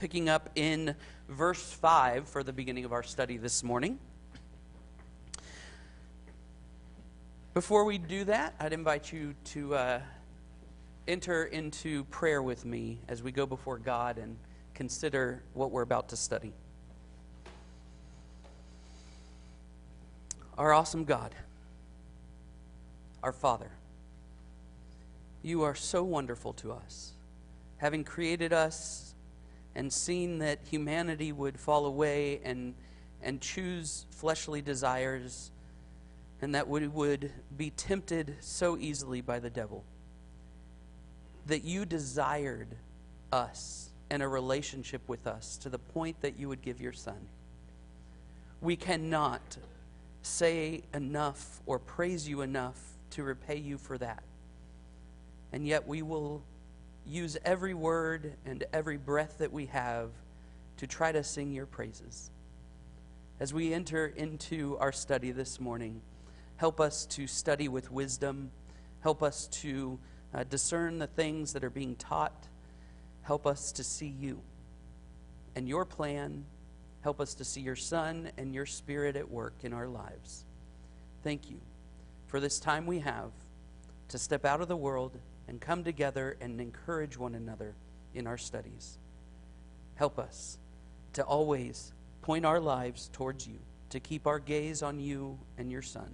Picking up in verse 5 for the beginning of our study this morning. Before we do that, I'd invite you to enter into prayer with me as we go before God and consider what we're about to study. Our awesome God, our Father, you are so wonderful to us, having created us and seen that humanity would fall away and choose fleshly desires, and that we would be tempted so easily by the devil, that you desired us and a relationship with us to the point that you would give your Son. We cannot say enough or praise you enough to repay you for that. And yet we will use every word and every breath that we have to try to sing your praises. As we enter into our study this morning, help us to study with wisdom. Help us to discern the things that are being taught. Help us to see you and your plan. Help us to see your Son and your Spirit at work in our lives. Thank you for this time we have to step out of the world and come together and encourage one another in our studies. Help us to always point our lives towards you, to keep our gaze on you and your Son.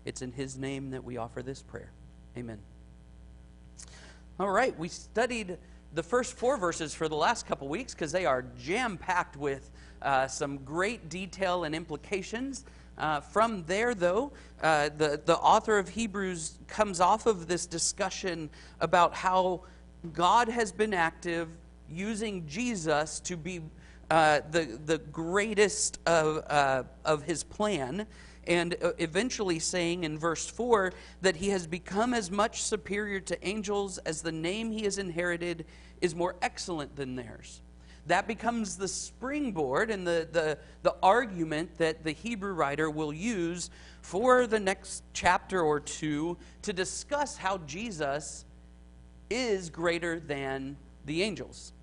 It's in his name that we offer this prayer. Amen. All right, we studied the first 4 verses for the last couple weeks because they are jam-packed with some great detail and implications. From there, though, the author of Hebrews comes off of this discussion about how God has been active using Jesus to be the greatest of his plan, and eventually saying in verse 4 that he has become as much superior to angels as the name he has inherited is more excellent than theirs. That becomes the springboard and the argument that the Hebrew writer will use for the next chapter or two to discuss how Jesus is greater than the angels.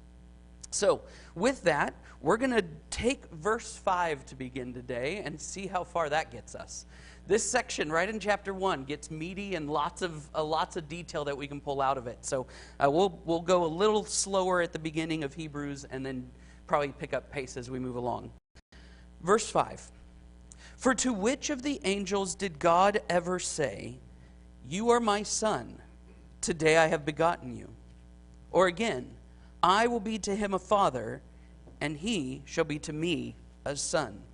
So, with that, we're going to take verse 5 to begin today and see how far that gets us. This section right in chapter 1 gets meaty and lots of detail that we can pull out of it. So we'll go a little slower at the beginning of Hebrews and then probably pick up pace as we move along. Verse 5. For to which of the angels did God ever say, "You are my son, today I have begotten you"? Or again, "I will be to him a father, and he shall be to me a son"?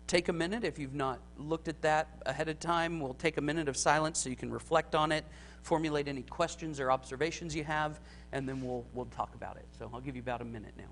Take a minute. If you've not looked at that ahead of time, we'll take a minute of silence so you can reflect on it, formulate any questions or observations you have, and then we'll talk about it. So I'll give you about a minute now.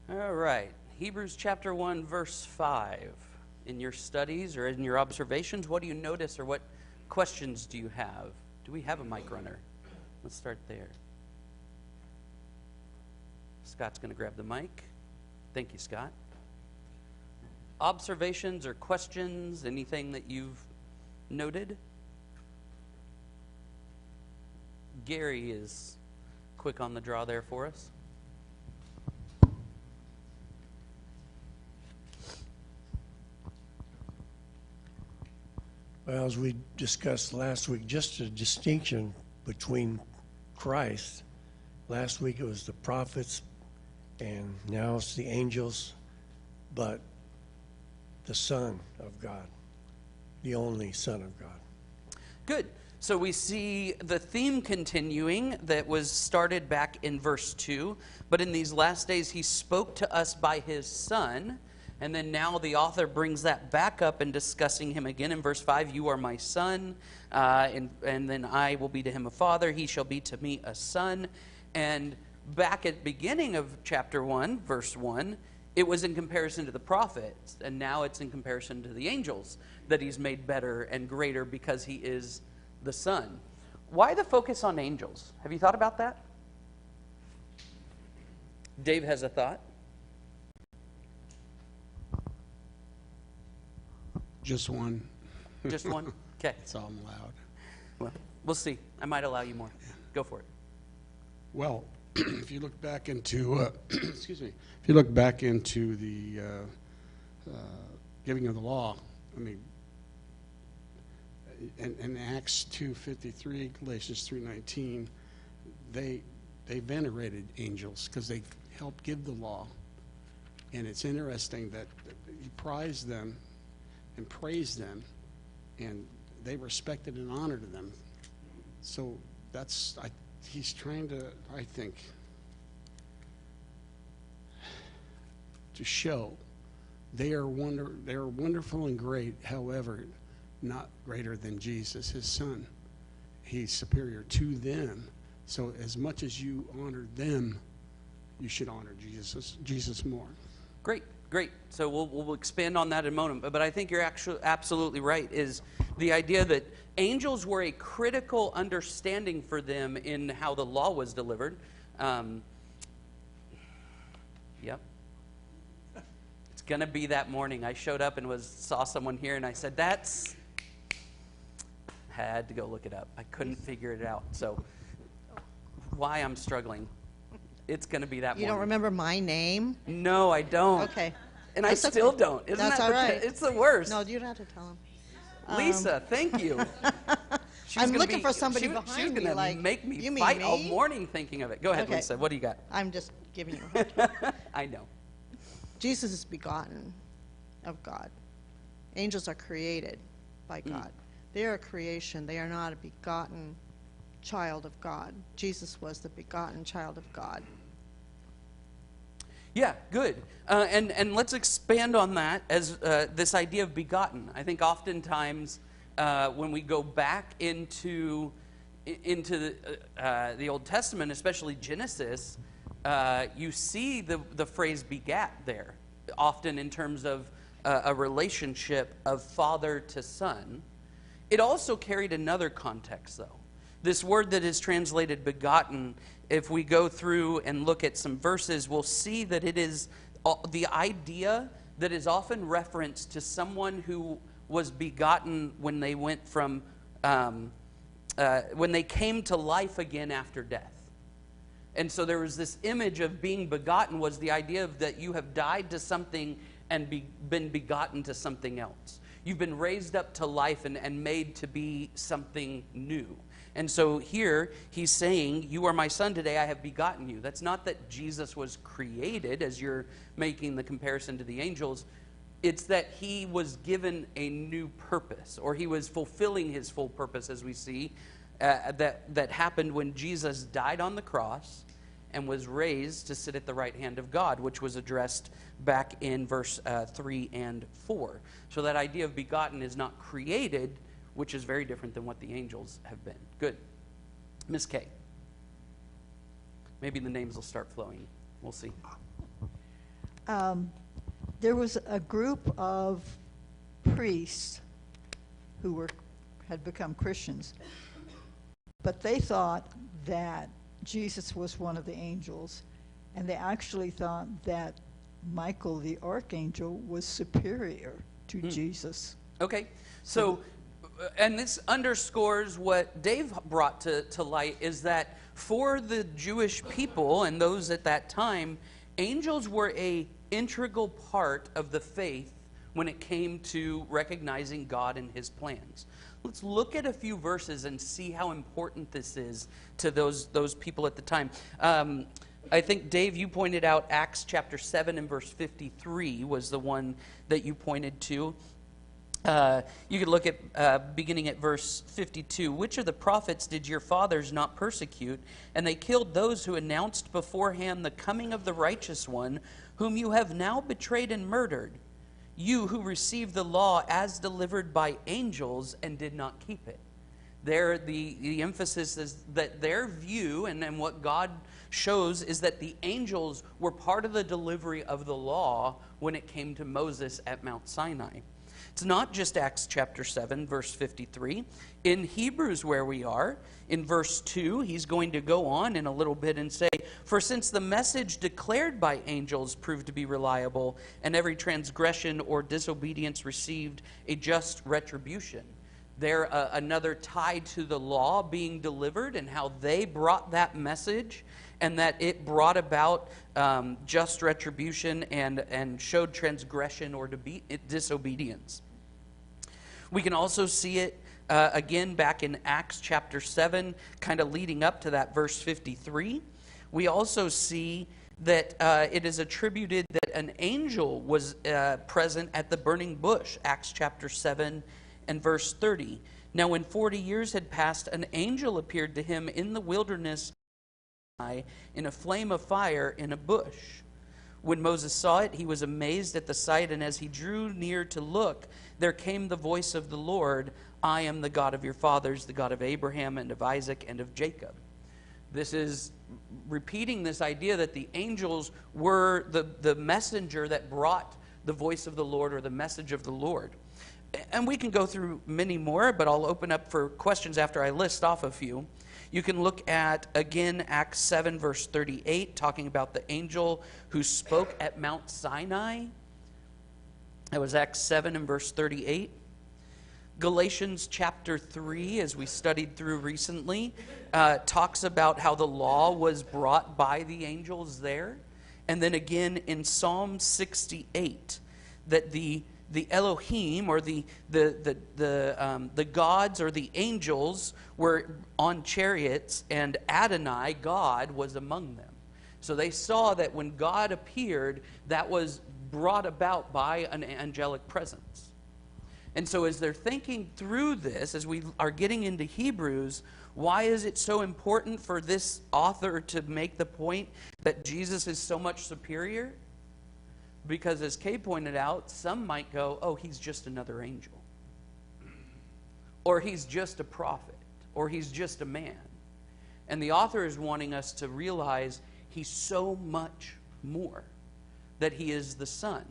All right, Hebrews chapter 1, verse 5. In your studies or in your observations, what do you notice or what questions do you have? Do we have a mic runner? Let's start there. Scott's going to grab the mic. Thank you, Scott. Observations or questions, anything that you've noted? Gary is quick on the draw there for us. Well, as we discussed last week, just a distinction between Christ. Last week it was the prophets and now it's the angels, but the Son of God, the only Son of God. Good. So we see the theme continuing that was started back in verse 2. But in these last days, he spoke to us by his Son. And then now the author brings that back up and discussing him again in verse 5. You are my son, and then I will be to him a father. He shall be to me a son. And back at the beginning of chapter 1, verse 1, it was in comparison to the prophets. And now it's in comparison to the angels that he's made better and greater because he is the Son. Why the focus on angels? Have you thought about that? Dave has a thought. Just one. Just one? Okay. That's all I'm allowed. Well, we'll see. I might allow you more. Go for it. Well, if you look back into, excuse me, if you look back into the giving of the law, I mean, in Acts 2:53, Galatians 3:19, they venerated angels because they helped give the law. And it's interesting that he prized them and praised them, and they respected and honored them. So that's, he's trying to, I think, to show they are wonderful and great, however, not greater than Jesus, his Son. He's superior to them. So as much as you honor them, you should honor Jesus more. Great. So we'll expand on that in a moment. But I think you're actually absolutely right, is the idea that angels were a critical understanding for them in how the law was delivered. Yep. It's going to be that morning. I showed up and saw someone here, and I said, had to go look it up. I couldn't figure it out. So why I'm struggling. It's going to be that morning. You don't remember my name? No, I don't. Okay. And I still don't. Isn't That's that all right. It's the worst. No, you don't have to tell him. Lisa, thank you. I'm looking for somebody behind She's me, going to like, make me you mean fight me? all morning thinking of it. Go ahead, Okay. Lisa. What do you got? I'm just giving you a hard time. I know. Jesus is begotten of God. Angels are created by God. They are a creation. They are not a begotten child of God. Jesus was the begotten child of God. Yeah, good. And let's expand on that as this idea of begotten. I think oftentimes when we go back into the Old Testament, especially Genesis, you see the phrase begat there, often in terms of a relationship of father to son. It also carried another context, though. This word that is translated begotten, if we go through and look at some verses, we'll see that it is the idea that is often referenced to someone who was begotten when they went from, when they came to life again after death. And so there was this image of being begotten was the idea of that you have died to something and been begotten to something else. You've been raised up to life and made to be something new. And so here he's saying, you are my son, today I have begotten you. That's not that Jesus was created, as you're making the comparison to the angels. It's that he was given a new purpose, or he was fulfilling his full purpose, as we see, that happened when Jesus died on the cross and was raised to sit at the right hand of God, which was addressed back in verse 3 and 4. So that idea of begotten is not created, which is very different than what the angels have been. Good. Miss Kay. Maybe the names will start flowing. We'll see. There was a group of priests who had become Christians, but they thought that Jesus was one of the angels, and they actually thought that Michael the archangel was superior to Jesus. Okay. So, and this underscores what Dave brought to light, is that for the Jewish people and those at that time, angels were an integral part of the faith when it came to recognizing God and his plans. Let's look at a few verses and see how important this is to those people at the time. I think, Dave, you pointed out Acts chapter 7 and verse 53 was the one that you pointed to. You could look at beginning at verse 52. Which of the prophets did your fathers not persecute? And they killed those who announced beforehand the coming of the righteous one, whom you have now betrayed and murdered. You who received the law as delivered by angels and did not keep it. There, the emphasis is that their view and what God shows is that the angels were part of the delivery of the law when it came to Moses at Mount Sinai. It's not just Acts chapter 7, verse 53. In Hebrews, where we are, in verse 2, he's going to go on in a little bit and say, "For since the message declared by angels proved to be reliable, and every transgression or disobedience received a just retribution." There, another tie to the law being delivered and how they brought that message, and that it brought about just retribution and showed transgression or disobedience. We can also see it again back in Acts chapter 7, kind of leading up to that verse 53. We also see that it is attributed that an angel was present at the burning bush, Acts chapter 7 and verse 30. Now when 40 years had passed, an angel appeared to him in the wilderness in a flame of fire in a bush. When Moses saw it, he was amazed at the sight, and as he drew near to look, there came the voice of the Lord, "I am the God of your fathers, the God of Abraham and of Isaac and of Jacob." This is repeating this idea that the angels were the messenger that brought the voice of the Lord or the message of the Lord. And we can go through many more, but I'll open up for questions after I list off a few. You can look at, again, Acts 7, verse 38, talking about the angel who spoke at Mount Sinai. That was Acts 7 and verse 38. Galatians chapter 3, as we studied through recently, talks about how the law was brought by the angels there. And then again in Psalm 68, that the Elohim, or the gods or the angels, were on chariots, and Adonai, God, was among them. So they saw that when God appeared, that was brought about by an angelic presence. And so as they're thinking through this, as we are getting into Hebrews, why is it so important for this author to make the point that Jesus is so much superior? Because as Kay pointed out, some might go, "Oh, he's just another angel." Or he's just a prophet. Or he's just a man. And the author is wanting us to realize he's so much more. That he is the Son.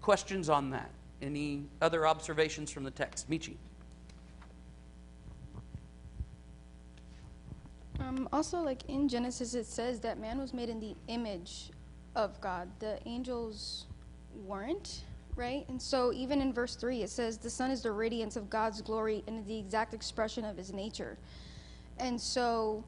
Questions on that? Any other observations from the text? Michi. Also, like in Genesis, it says that man was made in the image of God. The angels weren't, right? And so even in verse 3, it says the Son is the radiance of God's glory and the exact expression of his nature. And so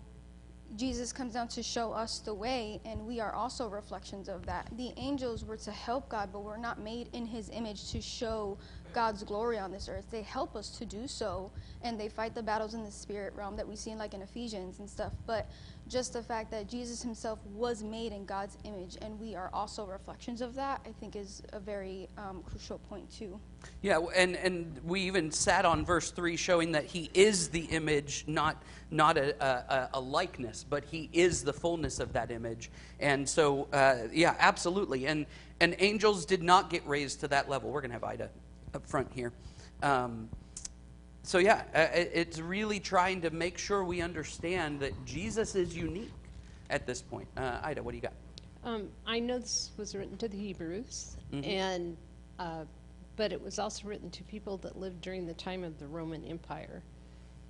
Jesus comes down to show us the way, and we are also reflections of that. The angels were to help God, but we're not made in his image to show God's glory on this earth. They help us to do so, and they fight the battles in the spirit realm that we see in, like in Ephesians and stuff. But just the fact that Jesus himself was made in God's image, and we are also reflections of that, I think is a very crucial point too. Yeah, and we even sat on verse 3 showing that he is the image, not a likeness, but he is the fullness of that image. And so, yeah, absolutely. And angels did not get raised to that level. We're going to have Ida up front here. So yeah, it's really trying to make sure we understand that Jesus is unique at this point. Ida, what do you got? I know this was written to the Hebrews, Mm-hmm. and but it was also written to people that lived during the time of the Roman Empire.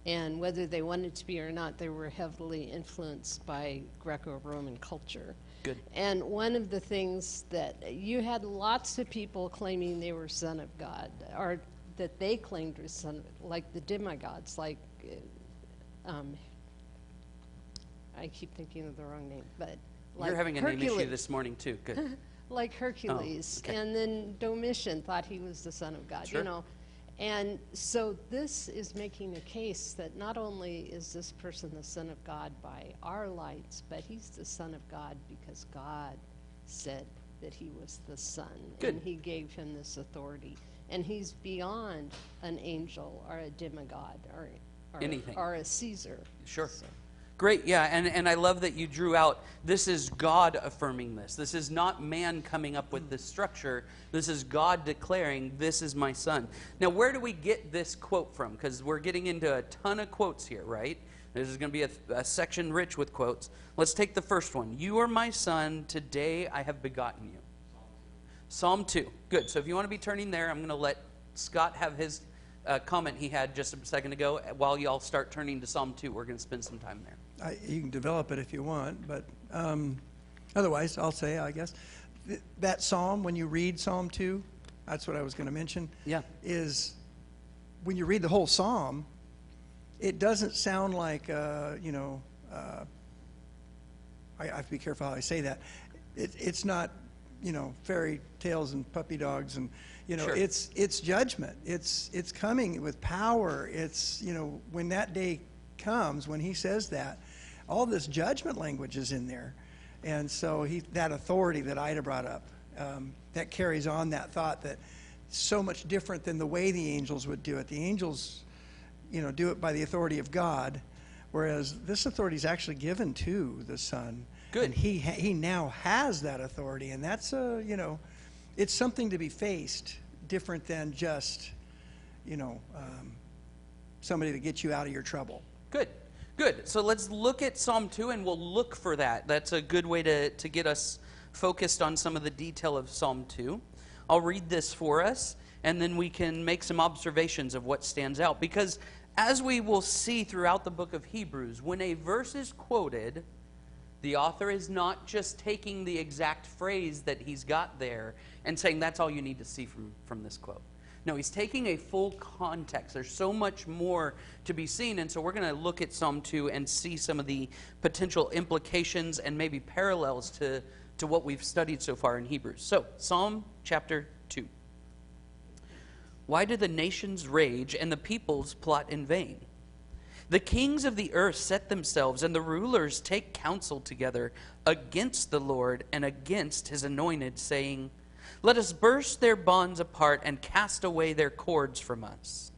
And whether they wanted to be or not, they were heavily influenced by Greco-Roman culture. Good. And one of the things that you had lots of people claiming they were son of God, or that they claimed were son of, like the demigods, like I keep thinking of the wrong name, but like You're having a name issue this morning too. Good. like Hercules, Oh, okay. and then Domitian thought he was the son of God, Sure. you know. And so this is making a case that not only is this person the Son of God by our lights, but he's the Son of God because God said that he was the Son. Good. And he gave him this authority. And he's beyond an angel or a demigod or Anything. or a Caesar. Sure. So, Great, yeah, and I love that you drew out, this is God affirming this. This is not man coming up with this structure. This is God declaring, this is my son. Now, where do we get this quote from? Because we're getting into a ton of quotes here, right? This is going to be a section rich with quotes. Let's take the first one. You are my son, today I have begotten you. Psalm 2. Good, so if you want to be turning there, I'm going to let Scott have his comment he had just a second ago. While y'all start turning to Psalm 2, we're going to spend some time there. You can develop it if you want, but otherwise, I'll say, I guess, that psalm, when you read Psalm 2, that's what I was going to mention, is when you read the whole psalm, it doesn't sound like, I have to be careful how I say that. It's not, fairy tales and puppy dogs and, Sure. it's judgment. It's coming with power. It's, when that day comes, when he says that, all this judgment language is in there. And so that authority that Ida brought up, that carries on that thought that so much different than the way the angels would do it. The angels, do it by the authority of God, whereas this authority is actually given to the Son. Good. And he now has that authority, and that's it's something to be faced different than just, somebody to get you out of your trouble. Good. Good. So let's look at Psalm 2 and we'll look for that. That's a good way to get us focused on some of the detail of Psalm 2. I'll read this for us and then we can make some observations of what stands out. Because as we will see throughout the book of Hebrews, when a verse is quoted, the author is not just taking the exact phrase that he's got there and saying that's all you need to see from this quote. No, he's taking a full context. There's so much more to be seen, and so we're going to look at Psalm 2 and see some of the potential implications and maybe parallels to what we've studied so far in Hebrews. So, Psalm chapter 2. Why do the nations rage and the peoples plot in vain? The kings of the earth set themselves, and the rulers take counsel together against the Lord and against his anointed, saying, let us burst their bonds apart and cast away their cords from us.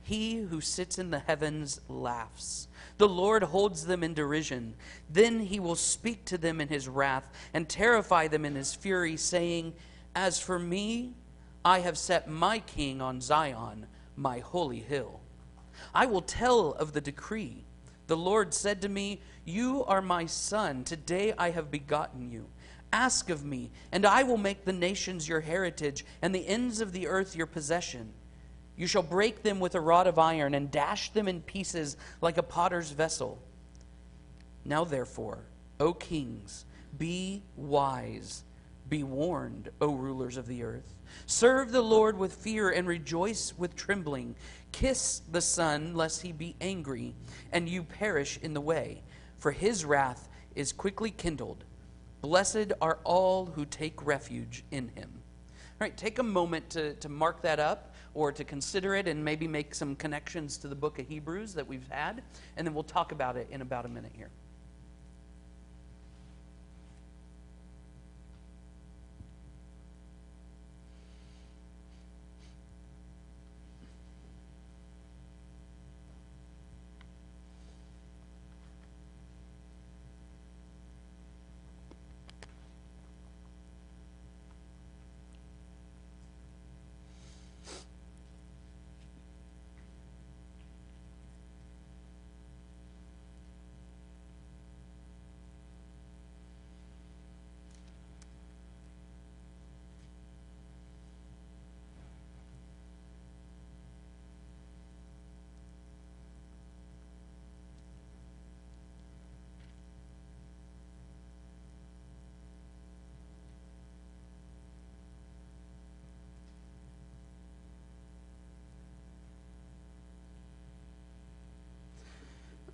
He who sits in the heavens laughs. The Lord holds them in derision. Then he will speak to them in his wrath and terrify them in his fury, saying, as for me, I have set my king on Zion, my holy hill. I will tell of the decree. The Lord said to me, you are my son. Today I have begotten you. Ask of me, and I will make the nations your heritage, and the ends of the earth your possession. You shall break them with a rod of iron, and dash them in pieces like a potter's vessel. Now therefore, O kings, be wise. Be warned, O rulers of the earth. Serve the Lord with fear, and rejoice with trembling. Kiss the Son, lest he be angry, and you perish in the way, for his wrath is quickly kindled. Blessed are all who take refuge in him. All right, take a moment to mark that up or to consider it and maybe make some connections to the book of Hebrews that we've had, and then we'll talk about it in about a minute here.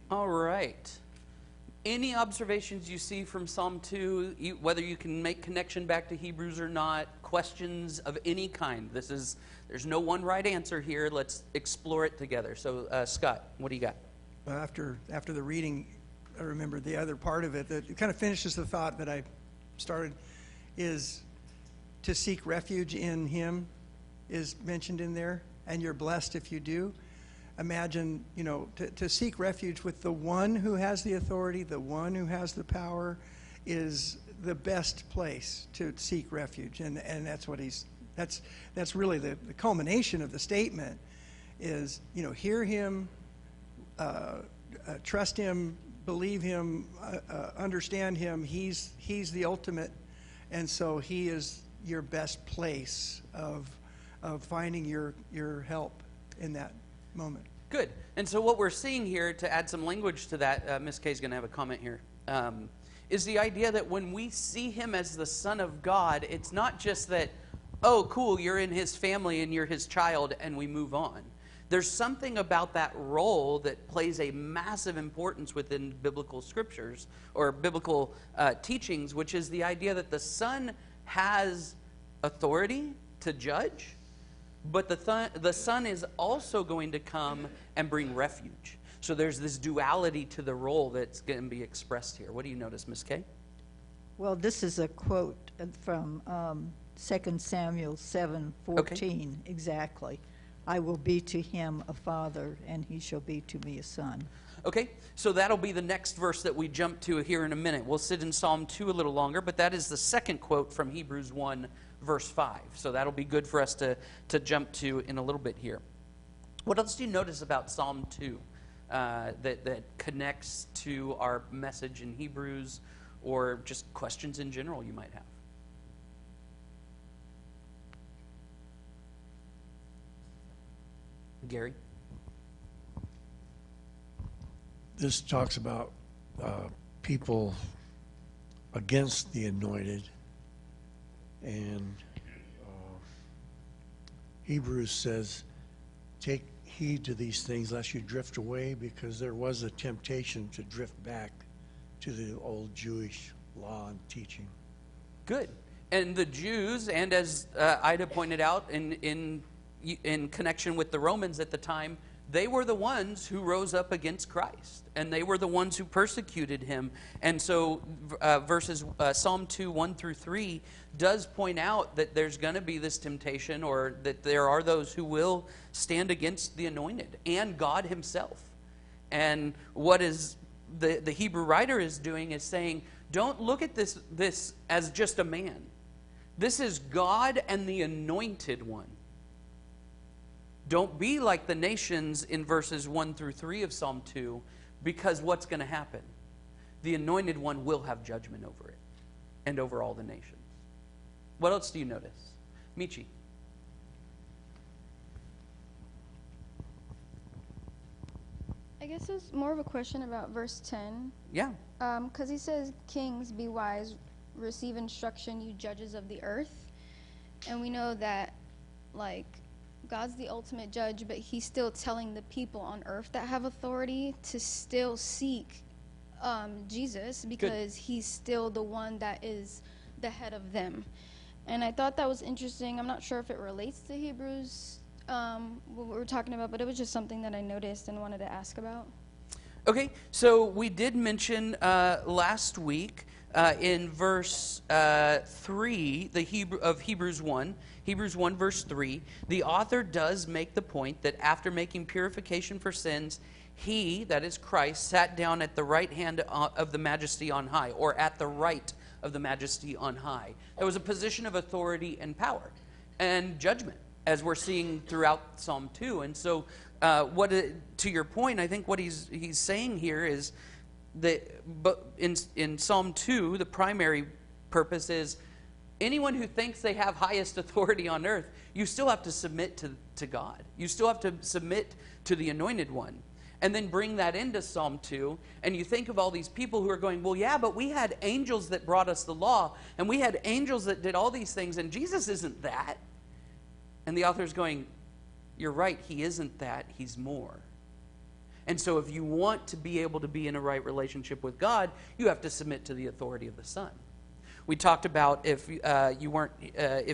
All right. Any observations you see from Psalm 2, whether you can make connection back to Hebrews or not, questions of any kind? There's no one right answer here. Let's explore it together. So, Scott, what do you got? After the reading, I remember the other part of it that kind of finishes the thought that I started, is to seek refuge in him is mentioned in there, and you're blessed if you do. Imagine, to seek refuge with the one who has the authority, the one who has the power, is the best place to seek refuge. And that's what that's really the culmination of the statement is, hear him, trust him, believe him, understand him. He's the ultimate, and so he is your best place of finding your help in that moment. Good. And so what we're seeing here, to add some language to that, Miss Kay's going to have a comment here, is the idea that when we see him as the Son of God, it's not just that, oh, cool, you're in his family and you're his child, and we move on. There's something about that role that plays a massive importance within biblical scriptures or biblical teachings, which is the idea that the Son has authority to judge, but the Son is also going to come and bring refuge. So there's this duality to the role that's going to be expressed here. What do you notice, Miss Kay? Well, this is a quote from 2 Samuel 7:14, exactly. I will be to him a father, and he shall be to me a son. Okay, so that'll be the next verse that we jump to here in a minute. We'll sit in Psalm 2 a little longer, but that is the second quote from Hebrews 1, verse 5. So that'll be good for us to jump to in a little bit here. What else do you notice about Psalm 2 that connects to our message in Hebrews, or just questions in general you might have? Gary? This talks about people against the anointed, and Hebrews says, take heed to these things lest you drift away, because there was a temptation to drift back to the old Jewish law and teaching. Good. And the Jews, and as Ida pointed out, in connection with the Romans at the time, they were the ones who rose up against Christ, and they were the ones who persecuted him. And so Psalm 2, 1 through 3 does point out that there's going to be this temptation, or that there are those who will stand against the anointed and God himself. And what is the Hebrew writer is doing is saying, don't look at this as just a man. This is God and the anointed one. Don't be like the nations in verses 1 through 3 of Psalm 2, because what's going to happen? The anointed one will have judgment over it and over all the nations. What else do you notice? Michi. I guess it's more of a question about verse 10. Yeah. Because he says, kings, be wise, receive instruction, you judges of the earth. And we know that, God's the ultimate judge, but he's still telling the people on earth that have authority to still seek Jesus, because he's still the one that is the head of them. And I thought that was interesting. I'm not sure if it relates to Hebrews, what we were talking about, but it was just something that I noticed and wanted to ask about. Okay, so we did mention last week in verse 3 of Hebrews 1, Hebrews 1 verse 3, the author does make the point that after making purification for sins, he, that is Christ, sat down at the right hand of the majesty on high, or at the right of the majesty on high. There was a position of authority and power and judgment, as we're seeing throughout Psalm 2. And so to your point, I think what he's saying here is that in Psalm 2, the primary purpose is anyone who thinks they have highest authority on earth, you still have to submit to God. You still have to submit to the anointed one. And then bring that into Psalm 2, and you think of all these people who are going, well, yeah, but we had angels that brought us the law, and we had angels that did all these things, and Jesus isn't that. And the author's going, you're right, he isn't that, he's more. And so if you want to be able to be in a right relationship with God, you have to submit to the authority of the Son. We talked about, if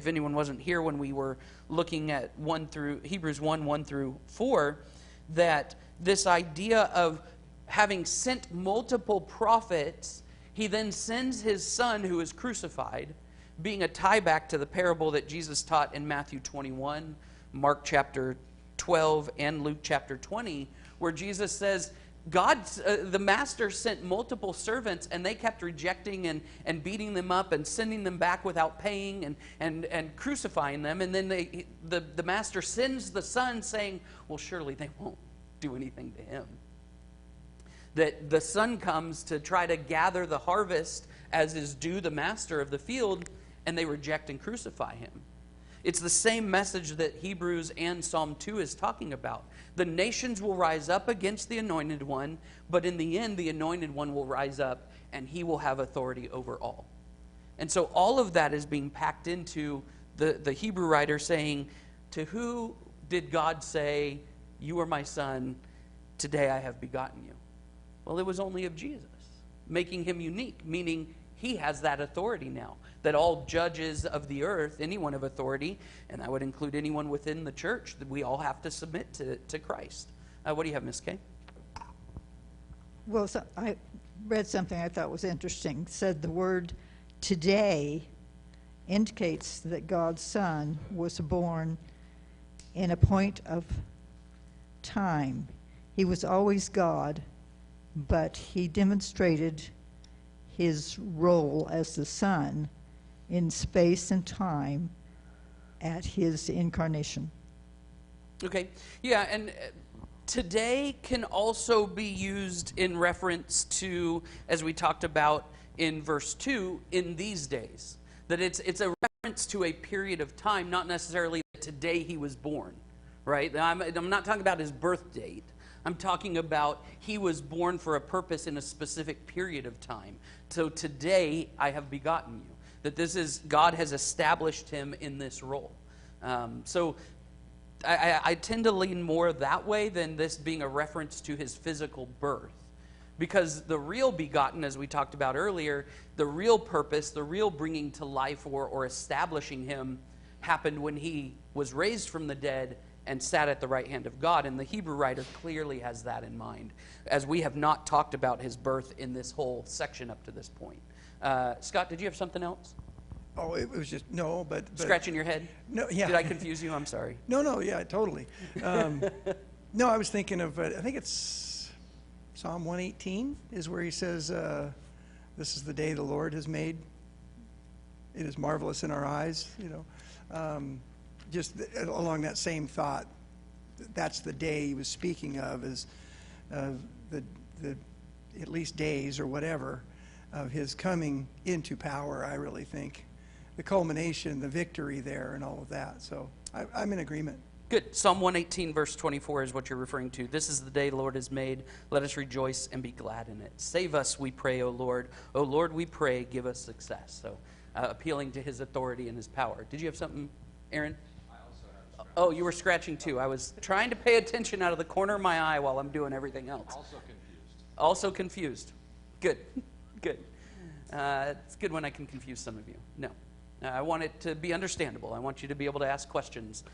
anyone wasn't here when we were looking at Hebrews 1 through 4, that this idea of having sent multiple prophets, he then sends his Son who is crucified, being a tie back to the parable that Jesus taught in Matthew 21, Mark chapter 12, and Luke chapter 20, where Jesus says, the master sent multiple servants, and they kept rejecting and beating them up and sending them back without paying and crucifying them. And then the master sends the Son saying, well, surely they won't do anything to him. That the Son comes to try to gather the harvest as is due the master of the field, and they reject and crucify him. It's the same message that Hebrews and Psalm 2 is talking about. The nations will rise up against the Anointed One, but in the end, the Anointed One will rise up, and he will have authority over all. And so all of that is being packed into the Hebrew writer saying, to who did God say, you are my Son, today I have begotten you? Well, it was only of Jesus, making him unique, meaning he has that authority now, that all judges of the earth, anyone of authority, and that would include anyone within the church, that we all have to submit to Christ. What do you have, Miss Kay? Well, so I read something I thought was interesting. It said the word today indicates that God's Son was born in a point of time. He was always God, but he demonstrated his role as the Son in space and time at his incarnation. Okay, yeah, and today can also be used in reference to, as we talked about in verse 2, in these days. That it's a reference to a period of time, not necessarily that today he was born, right? I'm not talking about his birth date. I'm talking about he was born for a purpose in a specific period of time. So today I have begotten you. That this is, God has established him in this role. So I tend to lean more that way than this being a reference to his physical birth. Because the real begotten, as we talked about earlier, the real purpose, the real bringing to life or establishing him happened when he was raised from the dead and sat at the right hand of God. And the Hebrew writer clearly has that in mind, as we have not talked about his birth in this whole section up to this point. Scott, did you have something else? Oh, it was just, no, but Scratching your head? No, yeah. Did I confuse you? I'm sorry. No, yeah, totally. No, I was thinking of, I think it's Psalm 118 is where he says, this is the day the Lord has made. It is marvelous in our eyes, you know. Just along that same thought, that's the day he was speaking of, is the at least days or whatever of his coming into power, I really think. The culmination, the victory there, and all of that. So I'm in agreement. Good. Psalm 118, verse 24 is what you're referring to. This is the day the Lord has made. Let us rejoice and be glad in it. Save us, we pray, O Lord. O Lord, we pray, give us success. So appealing to his authority and his power. Did you have something, Aaron? Oh, you were scratching too. I was trying to pay attention out of the corner of my eye while I'm doing everything else. Also confused. Good. Good. It's good when I can confuse some of you. No. I want it to be understandable. I want you to be able to ask questions.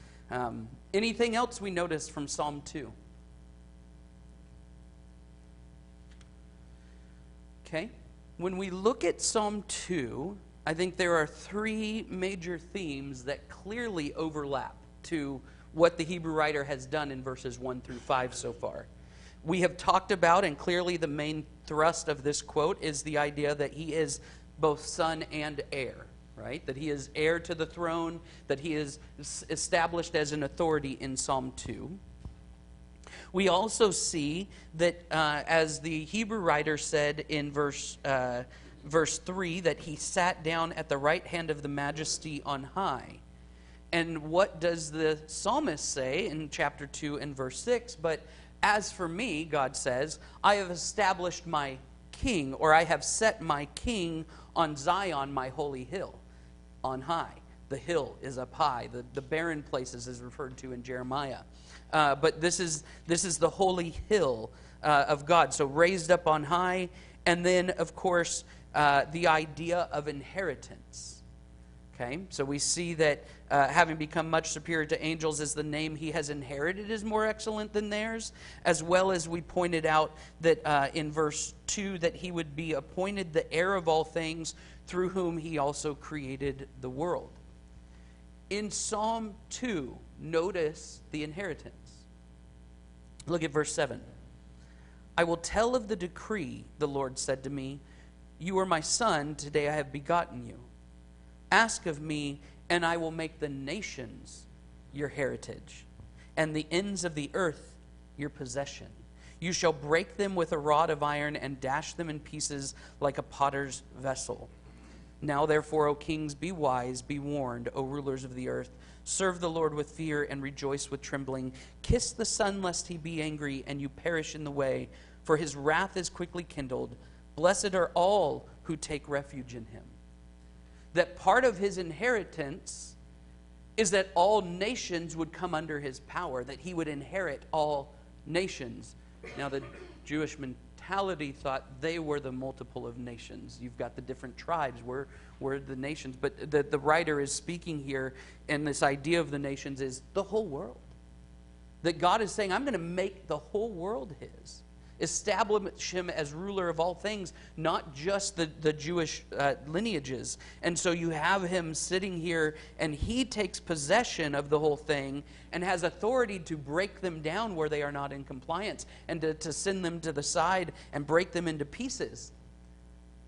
Anything else we noticed from Psalm 2? Okay. When we look at Psalm 2, I think there are three major themes that clearly overlap to what the Hebrew writer has done in verses 1 through 5 so far. We have talked about, and clearly the main thrust of this quote is the idea that he is both son and heir, right? That he is heir to the throne, that he is established as an authority in Psalm 2. We also see that, as the Hebrew writer said in verse 3, that he sat down at the right hand of the majesty on high. And what does the psalmist say in chapter 2 and verse 6? But as for me, God says, I have established my king, or I have set my king on Zion, my holy hill, on high. The hill is up high. The barren places is referred to in Jeremiah. But this is the holy hill of God. So raised up on high. And then, of course, the idea of inheritance. Okay, so we see that having become much superior to angels, is the name he has inherited is more excellent than theirs, as well as we pointed out that in verse 2 that he would be appointed the heir of all things, through whom he also created the world. In Psalm 2, notice the inheritance. Look at verse 7. I will tell of the decree, the Lord said to me, you are my son, today I have begotten you. Ask of me, and I will make the nations your heritage, and the ends of the earth your possession. You shall break them with a rod of iron, and dash them in pieces like a potter's vessel. Now therefore, O kings, be wise, be warned, O rulers of the earth. Serve the Lord with fear, and rejoice with trembling. Kiss the Son, lest he be angry, and you perish in the way, for his wrath is quickly kindled. Blessed are all who take refuge in him. That part of his inheritance is that all nations would come under his power, that he would inherit all nations. Now, the Jewish mentality thought they were the multiple of nations. You've got the different tribes, we're the nations. But the writer is speaking here, and this idea of the nations is the whole world. That God is saying, I'm going to make the whole world his. Establish him as ruler of all things, not just the Jewish lineages. And so you have him sitting here, and he takes possession of the whole thing and has authority to break them down where they are not in compliance, and to send them to the side and break them into pieces.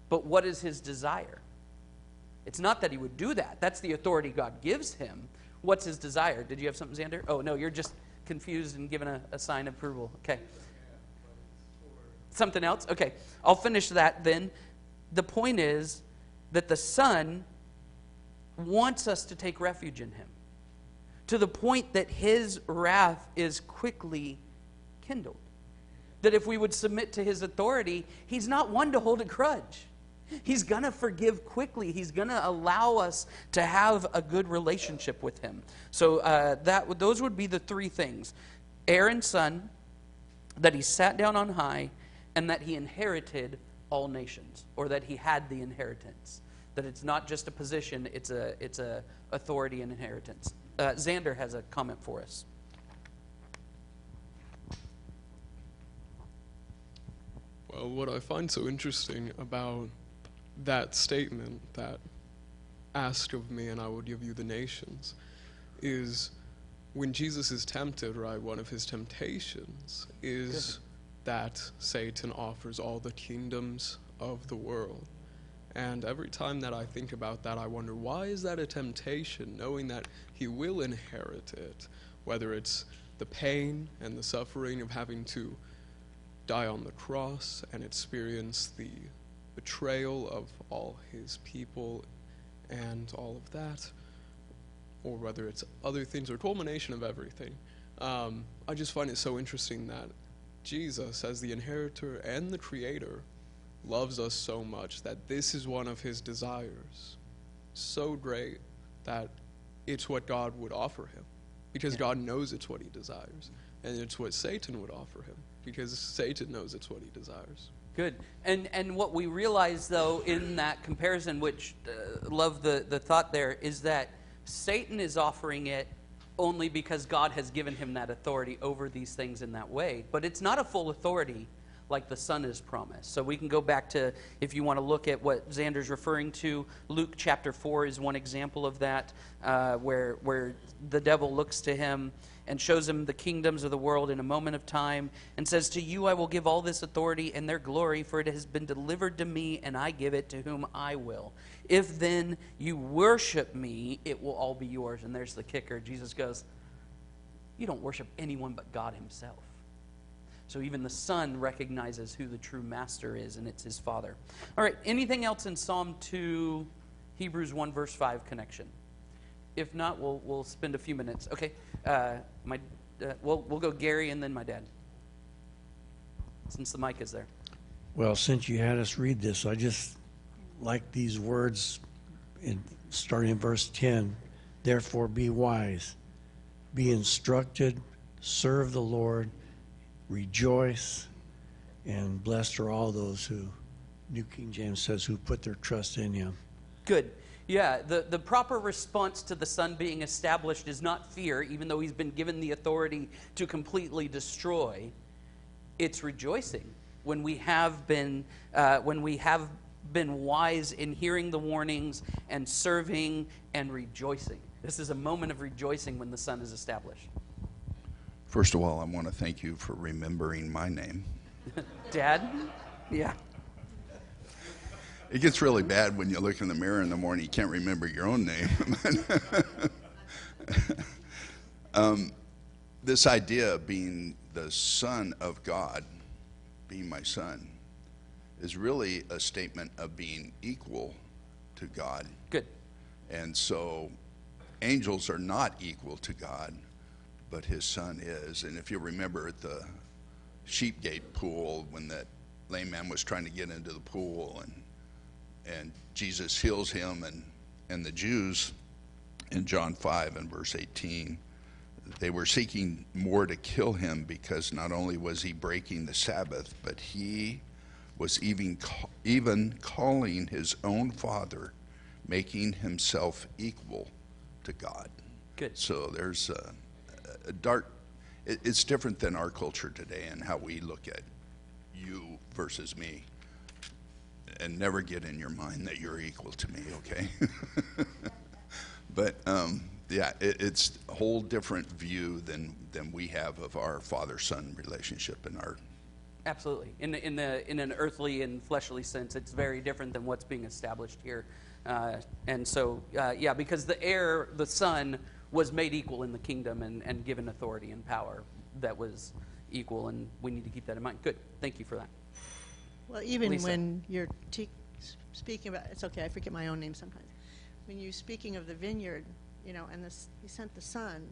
But what is his desire? It's not that he would do that. That's the authority God gives him. What's his desire? Did you have something, Xander? Oh, no, you're just confused and giving a sign of approval. Okay. Something else? Okay, I'll finish that then. The point is that the Son wants us to take refuge in him, to the point that his wrath is quickly kindled. That if we would submit to his authority, he's not one to hold a grudge. He's going to forgive quickly. He's going to allow us to have a good relationship with him. So those would be the three things. Heir and son, that he sat down on high, and that he inherited all nations, or that he had the inheritance. That it's not just a position, it's a authority and inheritance. Xander has a comment for us. Well, what I find so interesting about that statement, that ask of me and I will give you the nations, is when Jesus is tempted, right, one of his temptations is that Satan offers all the kingdoms of the world. And every time that I think about that, I wonder, why is that a temptation, knowing that he will inherit it, whether it's the pain and the suffering of having to die on the cross and experience the betrayal of all his people and all of that, or whether it's other things or culmination of everything. I just find it so interesting that Jesus, as the inheritor and the creator, loves us so much that this is one of his desires. So great that it's what God would offer him, because God knows it's what he desires. And it's what Satan would offer him, because Satan knows it's what he desires. Good. And what we realize, though, in that comparison, which love the thought there, is that Satan is offering it only because God has given him that authority over these things in that way. But it's not a full authority like the Son is promised. So we can go back to, if you want to look at what Xander's referring to, Luke chapter 4 is one example of that, where the devil looks to him and shows him the kingdoms of the world in a moment of time and says, to you I will give all this authority and their glory, for it has been delivered to me, and I give it to whom I will. If then you worship me, it will all be yours. And there's the kicker. Jesus goes, you don't worship anyone but God himself. So even the Son recognizes who the true master is, and it's his Father. All right, anything else in Psalm 2, Hebrews 1, verse 5 connection? If not, we'll spend a few minutes. Okay, we'll go Gary and then my dad, since the mic is there. Well, since you had us read this, I just like these words starting in verse 10. Therefore be wise, be instructed, serve the Lord, rejoice, And blessed are all those who, New King James says, who put their trust in him. Good. Yeah, the proper response to the Son being established is not fear, even though he's been given the authority to completely destroy. It's rejoicing when we have been wise in hearing the warnings and serving and rejoicing. This is a moment of rejoicing when the Son is established. First of all, I want to thank you for remembering my name. Dad? Yeah. It gets really bad when you look in the mirror in the morning, you can't remember your own name. This idea of being the Son of God, being my son, is really a statement of being equal to God. Good. And so angels are not equal to God, but his Son is. And if you remember at the Sheepgate pool, when that lame man was trying to get into the pool, and Jesus heals him, and the Jews in John 5 and verse 18, they were seeking more to kill him, because not only was he breaking the Sabbath, but he was even calling his own Father, making himself equal to God. Good. So there's a dark, it's different than our culture today and how we look at you versus me. And never get in your mind that you're equal to me, okay? But yeah, it's a whole different view than we have of our father-son relationship in our. Absolutely. In an earthly and fleshly sense, it's very different than what's being established here. And so, yeah, because the son, was made equal in the kingdom and given authority and power that was equal, and we need to keep that in mind. Good. Thank you for that. Well, even Lisa. when you're speaking about, it's okay, I forget my own name sometimes. When you're speaking of the vineyard, and he sent the Son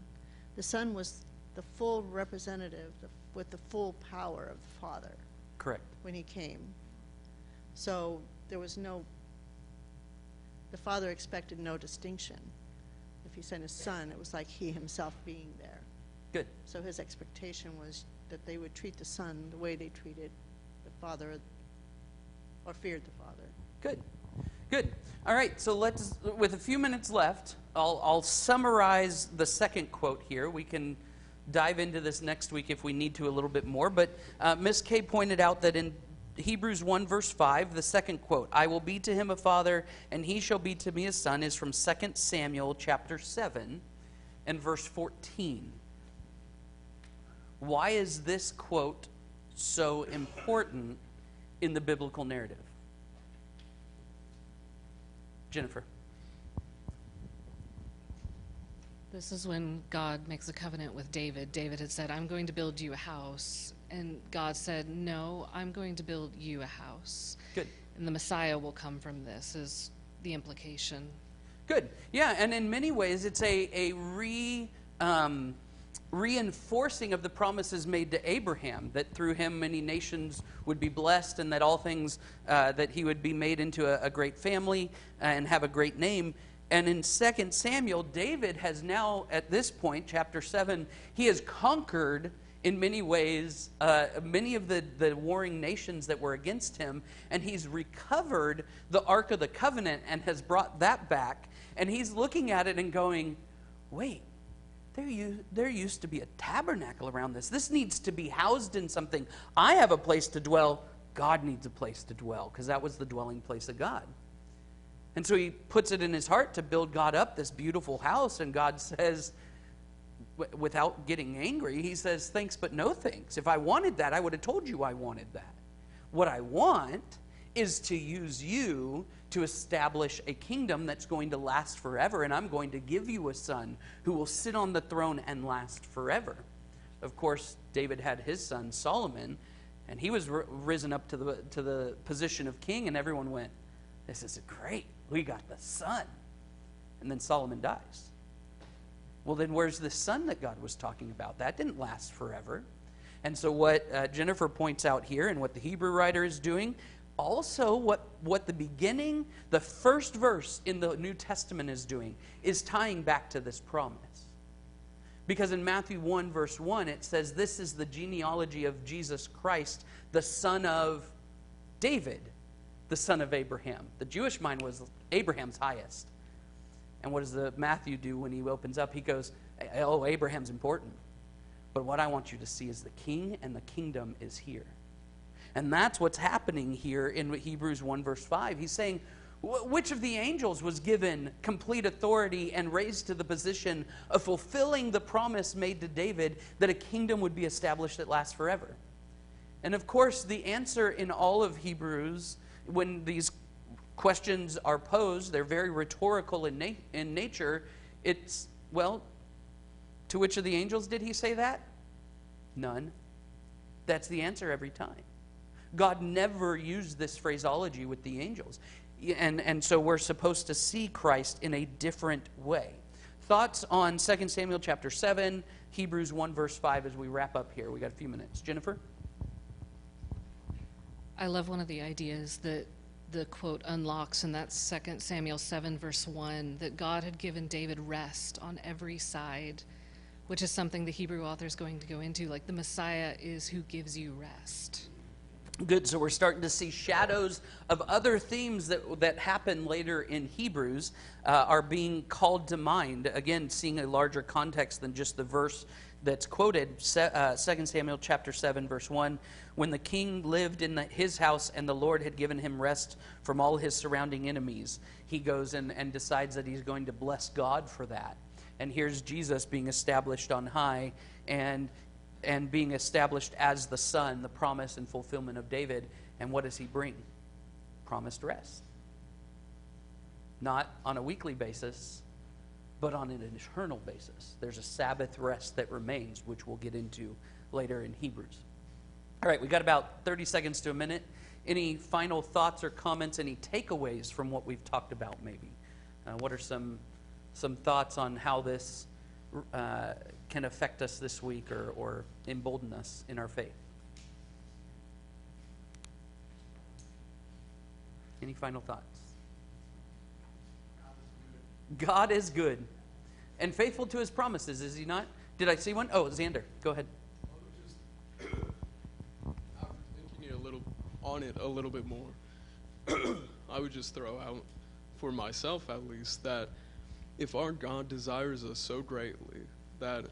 was the full representative with the full power of the Father. Correct. When he came. So there was the Father expected no distinction. If he sent his Son, it was like he himself being there. Good. So his expectation was that they would treat the Son the way they treated the Father, or feared the Father. Good. Good. All right, so let's, with a few minutes left, I'll summarize the second quote here. We can dive into this next week if we need to a little bit more, but Ms. Kay pointed out that in Hebrews 1 verse 5, the second quote, I will be to him a father, and he shall be to me a son, is from 2 Samuel chapter 7 and verse 14. Why is this quote so important in the biblical narrative? Jennifer. This is when God makes a covenant with David. David had said, I'm going to build you a house. And God said, no, I'm going to build you a house. Good. And the Messiah will come from this, is the implication. Good. Yeah, and in many ways, it's a reinforcing of the promises made to Abraham, that through him many nations would be blessed, and that all things, that he would be made into a great family and have a great name. And in 2 Samuel, David has now, at this point, chapter 7, he has conquered, in many ways, many of the warring nations that were against him, and he's recovered the Ark of the Covenant and has brought that back. And he's looking at it and going, wait, there used to be a tabernacle around this. This needs to be housed in something. I have a place to dwell. God needs a place to dwell, because that was the dwelling place of God. And so he puts it in his heart to build God up this beautiful house, and God says, without getting angry, he says, thanks but no thanks. If I wanted that, I would have told you I wanted that. What I want is to use you to establish a kingdom that's going to last forever, and I'm going to give you a son who will sit on the throne and last forever. Of course, David had his son Solomon, and he was risen up to the position of king, and everyone went, this is great. We got the son. And then Solomon dies. Well, then where's the son that God was talking about? That didn't last forever. And so what Jennifer points out here, and what the Hebrew writer is doing, also what the first verse in the New Testament is doing, is tying back to this promise. Because in Matthew 1, verse 1, it says, this is the genealogy of Jesus Christ, the son of David, the son of Abraham. The Jewish mind was Abraham's highest. And what does the Matthew do when he opens up? He goes, oh, Abraham's important. But what I want you to see is the king, and the kingdom is here. And that's what's happening here in Hebrews 1, verse 5. He's saying, which of the angels was given complete authority and raised to the position of fulfilling the promise made to David that a kingdom would be established that lasts forever? And of course, the answer in all of Hebrews, when these questions are posed, they're very rhetorical in nature. It's, well, to which of the angels did he say that? None. That's the answer every time. God never used this phraseology with the angels. And so we're supposed to see Christ in a different way. Thoughts on 2 Samuel chapter 7, Hebrews 1 verse 5 as we wrap up here. We got a few minutes. Jennifer? I love one of the ideas that the quote unlocks, and that's 2 Samuel 7 verse 1, that God had given David rest on every side, which is something the Hebrew author is going to go into. Like, the Messiah is who gives you rest. Good, so we're starting to see shadows of other themes that happen later in Hebrews are being called to mind. Again, seeing a larger context than just the verse that's quoted, 2 Samuel chapter 7, verse 1. When the king lived in his house and the Lord had given him rest from all his surrounding enemies, he goes and decides that he's going to bless God for that. And here's Jesus being established on high and being established as the Son, the promise and fulfillment of David. And what does he bring? Promised rest. Not on a weekly basis, but on an eternal basis. There's a Sabbath rest that remains, which we'll get into later in Hebrews. All right, we got about 30 seconds to a minute. Any final thoughts or comments, any takeaways from what we've talked about maybe? What are some thoughts on how this can affect us this week or embolden us in our faith? Any final thoughts? God is good and faithful to his promises, is he not? Did I see one? Oh, Xander, go ahead. After thinking a little bit more, I would just throw out, for myself at least, that if our God desires us so greatly that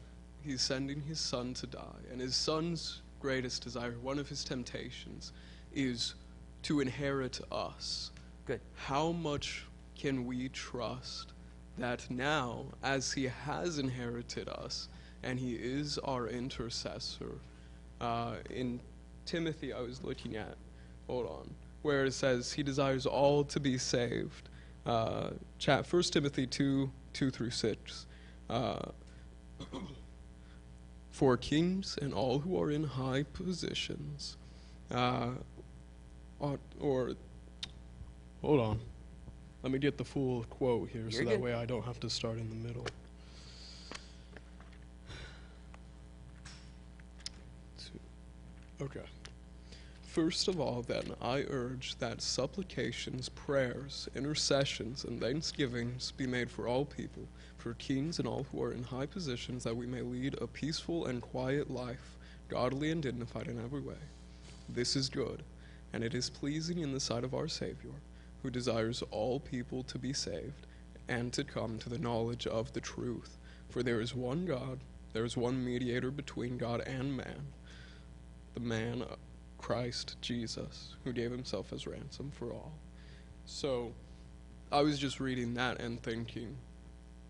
he's sending his son to die, and his son's greatest desire, one of his temptations, is to inherit us. Good. How much can we trust that now, as he has inherited us, and he is our intercessor, in Timothy I was looking at, where it says he desires all to be saved. 1 Timothy 2:2-6. For kings and all who are in high positions, hold on. Let me get the full quote here. You're that good. way I don't have to start in the middle. Okay. First of all, then, I urge that supplications, prayers, intercessions, and thanksgivings be made for all people, for kings and all who are in high positions, that we may lead a peaceful and quiet life, godly and dignified in every way. This is good, and it is pleasing in the sight of our Savior, who desires all people to be saved and to come to the knowledge of the truth. For there is one God, there is one mediator between God and man, the man Christ Jesus, who gave himself as ransom for all. So I was just reading that and thinking,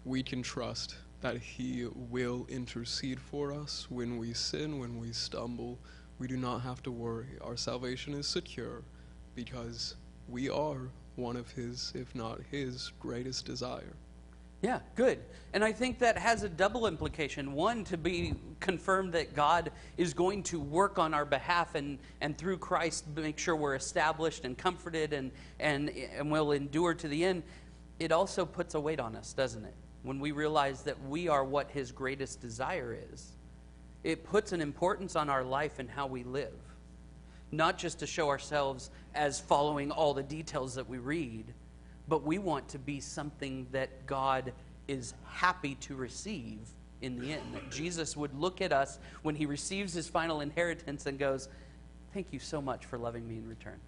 we can trust that he will intercede for us when we sin, when we stumble. We do not have to worry. Our salvation is secure because we are one of his, if not his, greatest desire. Yeah, good. And I think that has a double implication. One, to be confirmed that God is going to work on our behalf and through Christ make sure we're established and comforted and will endure to the end. It also puts a weight on us, doesn't it? When we realize that we are what his greatest desire is. It puts an importance on our life and how we live. Not just to show ourselves as following all the details that we read, but we want to be something that God is happy to receive in the end. That Jesus would look at us when he receives his final inheritance and goes, thank you so much for loving me in return.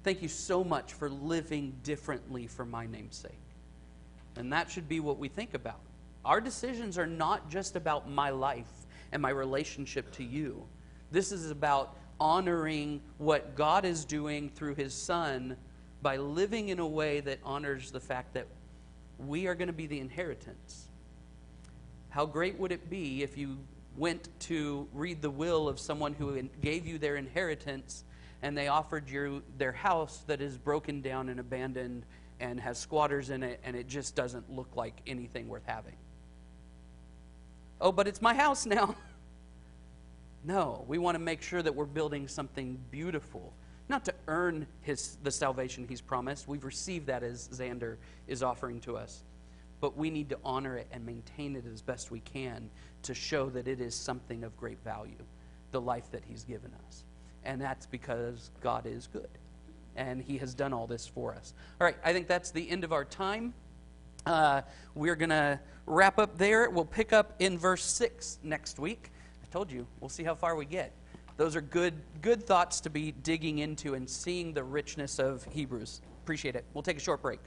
Thank you so much for living differently for my name's sake. And that should be what we think about. Our decisions are not just about my life and my relationship to you. This is about honoring what God is doing through his Son by living in a way that honors the fact that we are going to be the inheritance. How great would it be if you went to read the will of someone who gave you their inheritance and they offered you their house that is broken down and abandoned and has squatters in it, and it just doesn't look like anything worth having? Oh, but it's my house now. No, we want to make sure that we're building something beautiful, not to earn the salvation he's promised. We've received that, as Xander is offering to us. But we need to honor it and maintain it as best we can to show that it is something of great value, the life that he's given us. And that's because God is good, and he has done all this for us. All right, I think that's the end of our time. We're going to wrap up there. We'll pick up in verse 6 next week. I told you, we'll see how far we get. Those are good thoughts to be digging into and seeing the richness of Hebrews. Appreciate it. We'll take a short break.